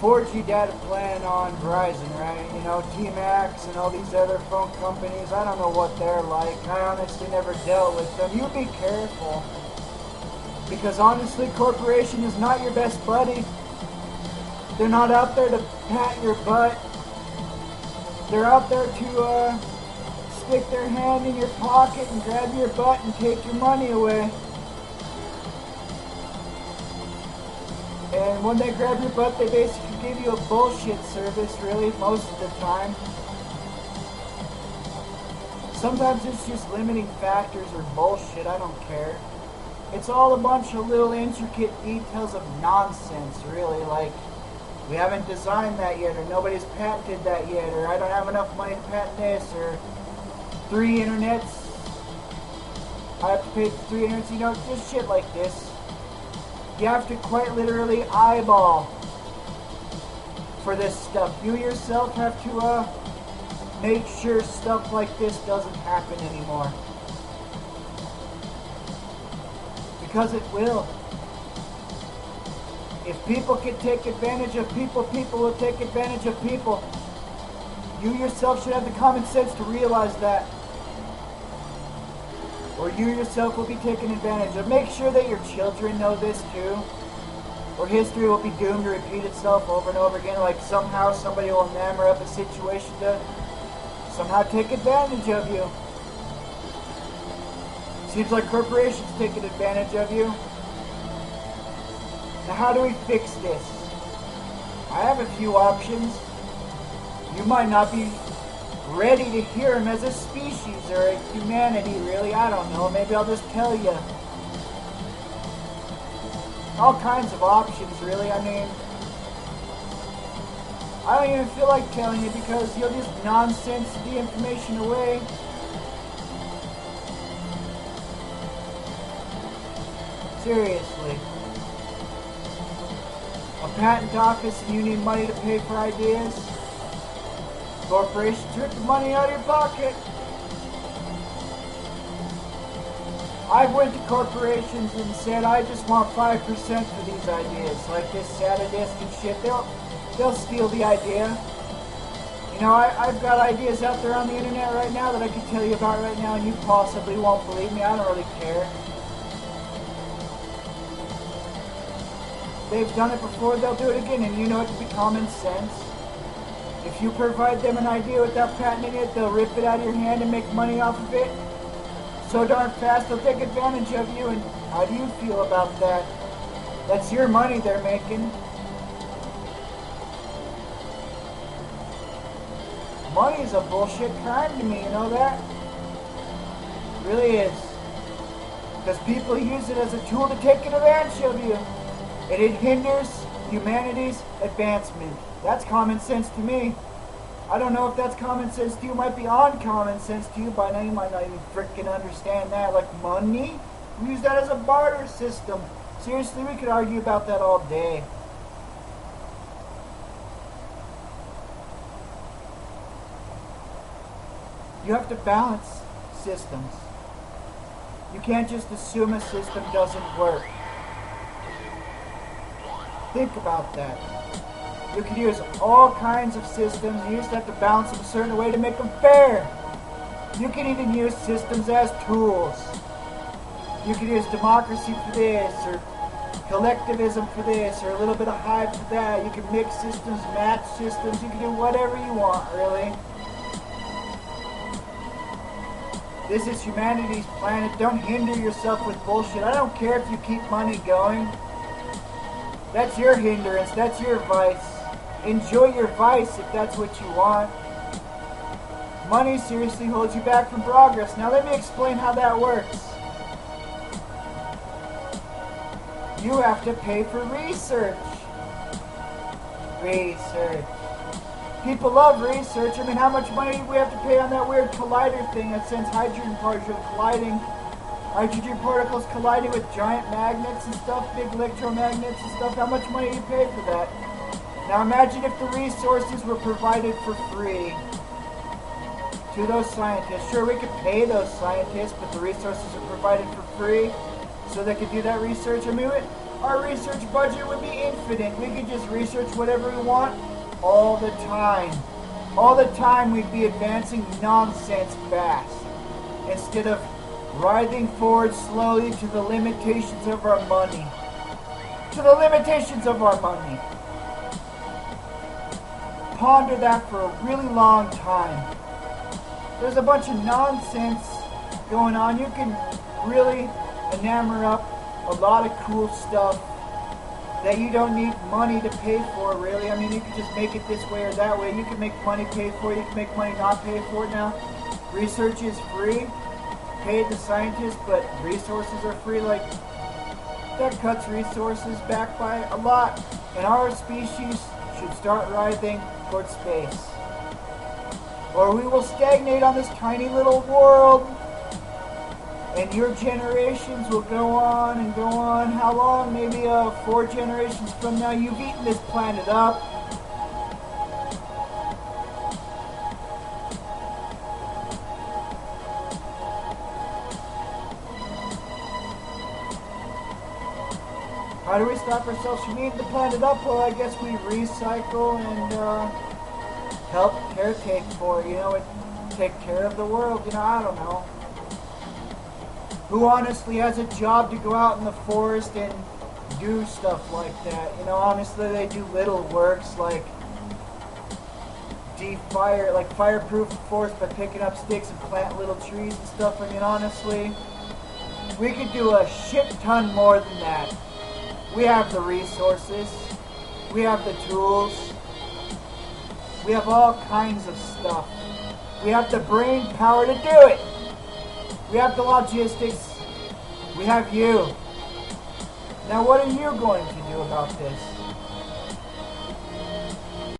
4G data plan on Verizon, right? You know, T-Max and all these other phone companies. I don't know what they're like. I honestly never dealt with them. You be careful. Because honestly, Corperation is not your best buddy. They're not out there to pat your butt. They're out there to stick their hand in your pocket and grab your butt and take your money away. And when they grab your butt, they basically give you a bullshit service, really, most of the time. Sometimes it's just limiting factors or bullshit, I don't care. It's all a bunch of little intricate details of nonsense, really, like, we haven't designed that yet, or nobody's patented that yet, or I don't have enough money to patent this, or 3 internets, I have to pay for 3 internets, you know, just shit like this. You have to quite literally eyeball for this stuff. You yourself have to make sure stuff like this doesn't happen anymore. Because it will. If people can take advantage of people, people will take advantage of people. You yourself should have the common sense to realize that. Or you yourself will be taken advantage of. Make sure that your children know this too. Or history will be doomed to repeat itself over and over again. Like somehow somebody will hammer up a situation to somehow take advantage of you. Seems like corporations taking advantage of you. Now how do we fix this? I have a few options. You might not be ready to hear them as a species or a humanity, really. I don't know. Maybe I'll just tell you. All kinds of options, really. I mean, I don't even feel like telling you because you'll just nonsense the information away. Seriously. A patent office and you need money to pay for ideas? Corporations took the money out of your pocket. I went to corporations and said, I just want 5% for these ideas, like this Saturdisk and shit. They'll steal the idea. You know, I've got ideas out there on the internet right now that I can tell you about right now, and you possibly won't believe me. I don't really care. They've done it before, they'll do it again, and you know it to be common sense. If you provide them an idea without patenting it, they'll rip it out of your hand and make money off of it. So darn fast, they'll take advantage of you, and how do you feel about that? That's your money they're making. Money is a bullshit crime to me, you know that? It really is. Because people use it as a tool to take advantage of you. And it hinders humanity's advancement. That's common sense to me. I don't know if that's common sense to you. It might be uncommon sense to you. By now you might not even freaking understand that. Like money? We use that as a barter system. Seriously, we could argue about that all day. You have to balance systems. You can't just assume a system doesn't work. Think about that. You can use all kinds of systems. You just have to balance them a certain way to make them fair. You can even use systems as tools. You can use democracy for this, or collectivism for this, or a little bit of hive for that. You can mix systems, match systems. You can do whatever you want, really. This is humanity's planet. Don't hinder yourself with bullshit. I don't care if you keep money going. That's your hindrance. That's your vice. Enjoy your vice if that's what you want. Money seriously holds you back from progress. Now let me explain how that works. You have to pay for research. Research. People love research. I mean, how much money do we have to pay on that weird collider thing that sends hydrogen particles colliding? Hydrogen particles colliding with giant magnets and stuff, big electromagnets and stuff. How much money do you pay for that? Now imagine if the resources were provided for free to those scientists. Sure, we could pay those scientists, but the resources are provided for free so they could do that research. I mean, our research budget would be infinite. We could just research whatever we want all the time. All the time we'd be advancing nonsense fast, instead of writhing forward slowly to the limitations of our money. To the limitations of our money. Ponder that for a really long time. There's a bunch of nonsense going on. You can really enamor up a lot of cool stuff that you don't need money to pay for, really. I mean, you can just make it this way or that way. You can make money pay for it. You can make money not pay for it now. Research is free. Paid to scientists, but resources are free. Like, that cuts resources back by a lot. And our species should start writhing towards space. Or we will stagnate on this tiny little world. And your generations will go on and go on. How long? Maybe 4 generations from now, you've eaten this planet up. How do we stop ourselves from eating the planet up? Well, I guess we recycle and help caretake for it, you know, and take care of the world, you know, I don't know. Who honestly has a job to go out in the forest and do stuff like that? You know, honestly, they do little works like fireproof the forest by picking up sticks and plant little trees and stuff. I mean, honestly, we could do a shit ton more than that. We have the resources. We have the tools. We have all kinds of stuff. We have the brain power to do it. We have the logistics. We have you. Now what are you going to do about this?